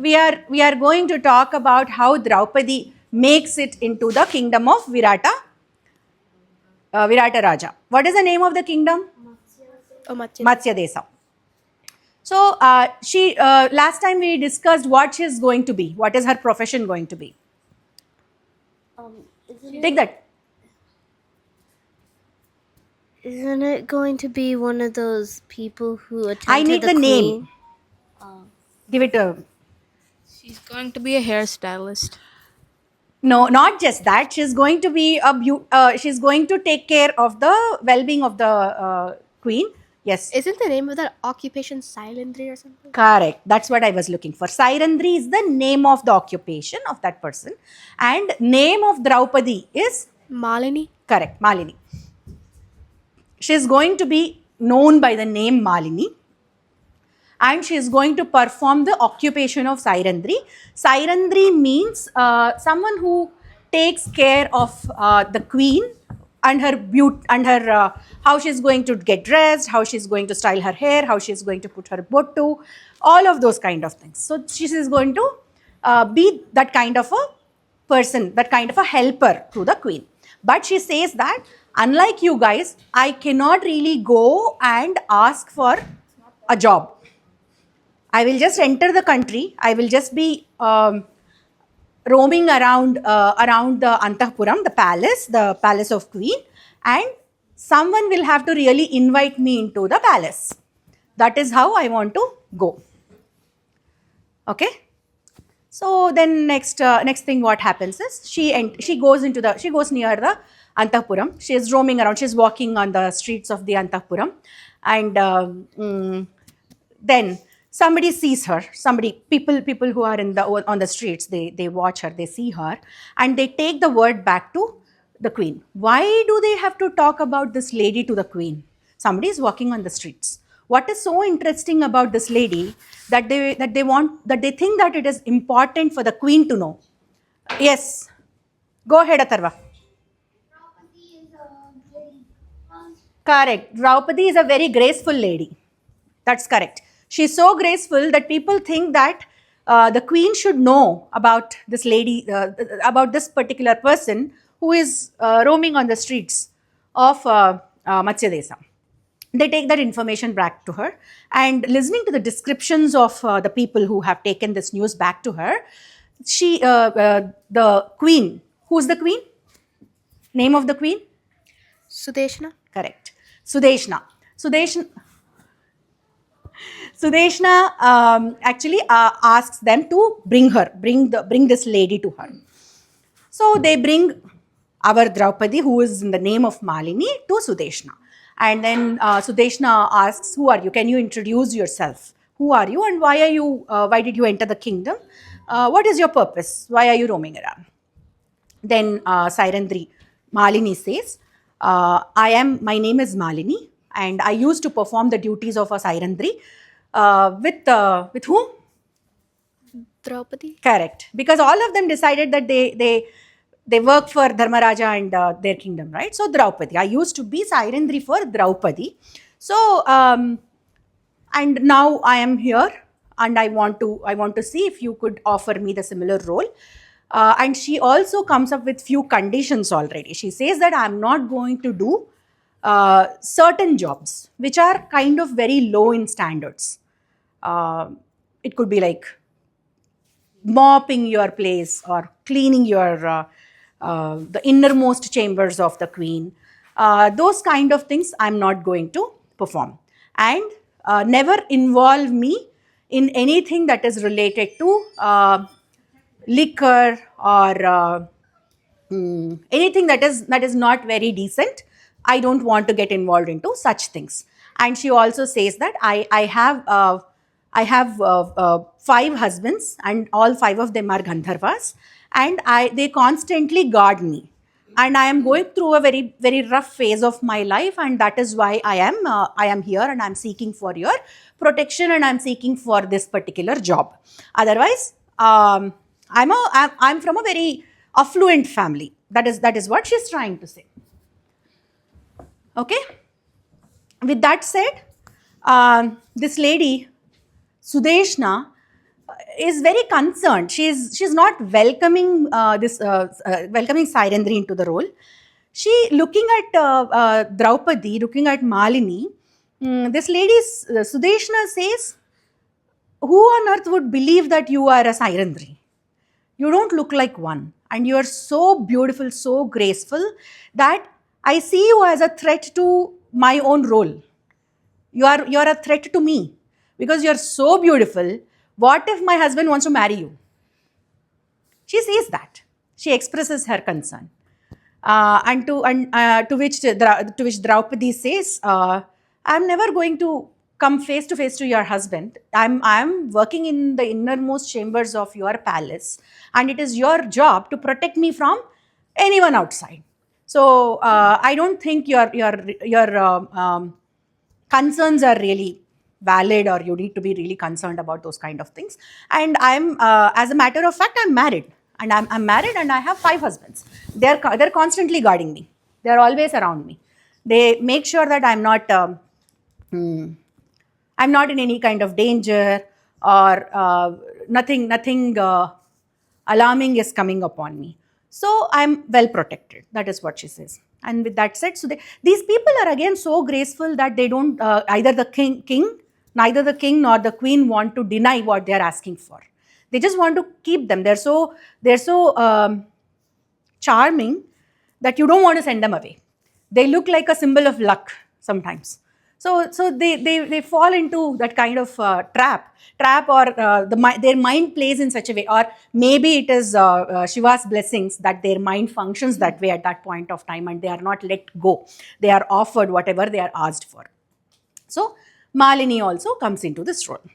we are going to talk about how Draupadi makes it into the kingdom of Virata Raja. What is the name of the kingdom? Matsya Desa. So she last time we discussed what she is going to be. What is her profession going to be? Take that. Isn't it going to be one of those people who attend I need to the the name. queen? Give it a. She's going to be a hairstylist. No, not just that. She's going to be she's going to take care of the well-being of the queen. Yes. Isn't the name of that occupation Silendri or something? Correct. That's what I was looking for. Sairandri is the name of the occupation of that person, and name of Draupadi is Malini? correct. Malini. She is going to be known by the name Malini, and she is going to perform the occupation of Sairandri. Sairandri means someone who takes care of the queen and her beauty and her how she is going to get dressed, how she is going to style her hair, how she is going to put her bottu, all of those kind of things. So she is going to be that kind of a person, that kind of a helper to the queen. But she says that unlike you guys, I cannot really go and ask for a job. I will just enter the country. I will just be roaming around the Antahpuram, the palace of queen, and someone will have to really invite me into the palace. That is how I want to go. Okay. So then next thing what happens is she goes near the Antahpuram. She is roaming around. She is walking on the streets of the Antahpuram, and then somebody sees her. People who are on the streets, they watch her. They see her, and they take the word back to the queen. Why do they have to talk about this lady to the queen? Somebody is walking on the streets. What is so interesting about this lady that they think that it is important for the queen to know? Yes, go ahead, Atharva. Correct. Draupadi is a very graceful lady. That's correct. She's so graceful that people think that the queen should know about this lady, about this particular person who is roaming on the streets of Matsya Desa. They take that information back to her, and listening to the descriptions of the people who have taken this news back to her, the queen, who's the queen? Name of the queen? Sudeshna? Correct. Sudeshna. Sudeshna actually asks them to bring this lady to her. So they bring our Draupadi, who is in the name of Malini, to Sudeshna. And then Sudeshna asks, "Who are you? Can you introduce yourself? Who are you, and why did you enter the kingdom? What is your purpose? Why are you roaming around?" Then Sairandri, Malini says, my name is Malini, and I used to perform the duties of a Sairandri with whom? Draupadi? Correct. Because all of them decided that they work for Dharmaraja and their kingdom, right? So Draupadi. I used to be Sairandri for Draupadi. So and now I am here, and I want to see if you could offer me the similar role. And she also comes up with few conditions already. She says that I'm not going to do certain jobs which are kind of very low in standards. It could be like mopping your place or cleaning your the innermost chambers of the queen. Those kind of things I'm not going to perform, and never involve me in anything that is related to liquor or anything that is not very decent. I don't want to get involved into such things. And she also says that I have 5 husbands, and all 5 of them are Gandharvas, and they constantly guard me. And I am going through a very, very rough phase of my life, and that is why I am here, and I'm seeking for your protection, and I'm seeking for this particular job. Otherwise, I'm from a very affluent family. That is what she's trying to say. Okay. With that said, this lady Sudeshna is very concerned. She's not welcoming welcoming Sairendri into the role. She looking at Draupadi, looking at Malini. This lady Sudeshna says, "Who on earth would believe that you are a Sairendri? You don't look like one, and you are so beautiful, so graceful that I see you as a threat to my own role. You're a threat to me because you're so beautiful. What if my husband wants to marry you?" She says that. She expresses her concern. To which Draupadi says, "I'm never going to come face to face to your husband. I'm working in the innermost chambers of your palace, and it is your job to protect me from anyone outside. So I don't think your concerns are really valid, or you need to be really concerned about those kind of things. And I'm, as a matter of fact, I'm married, and I'm married, and I have 5 husbands. They're constantly guarding me. They're always around me. They make sure that I'm not in any kind of danger, or nothing alarming is coming upon me. So I'm well protected." That is what she says. And with that said, so these people are again so graceful that they don't neither the king nor the queen want to deny what they are asking for. They just want to keep them. They're so charming that you don't want to send them away. They look like a symbol of luck sometimes. So they fall into that kind of trap, or their mind plays in such a way, or maybe it is Shiva's blessings that their mind functions that way at that point of time, and they are not let go. They are offered whatever they are asked for. So Malini also comes into this role.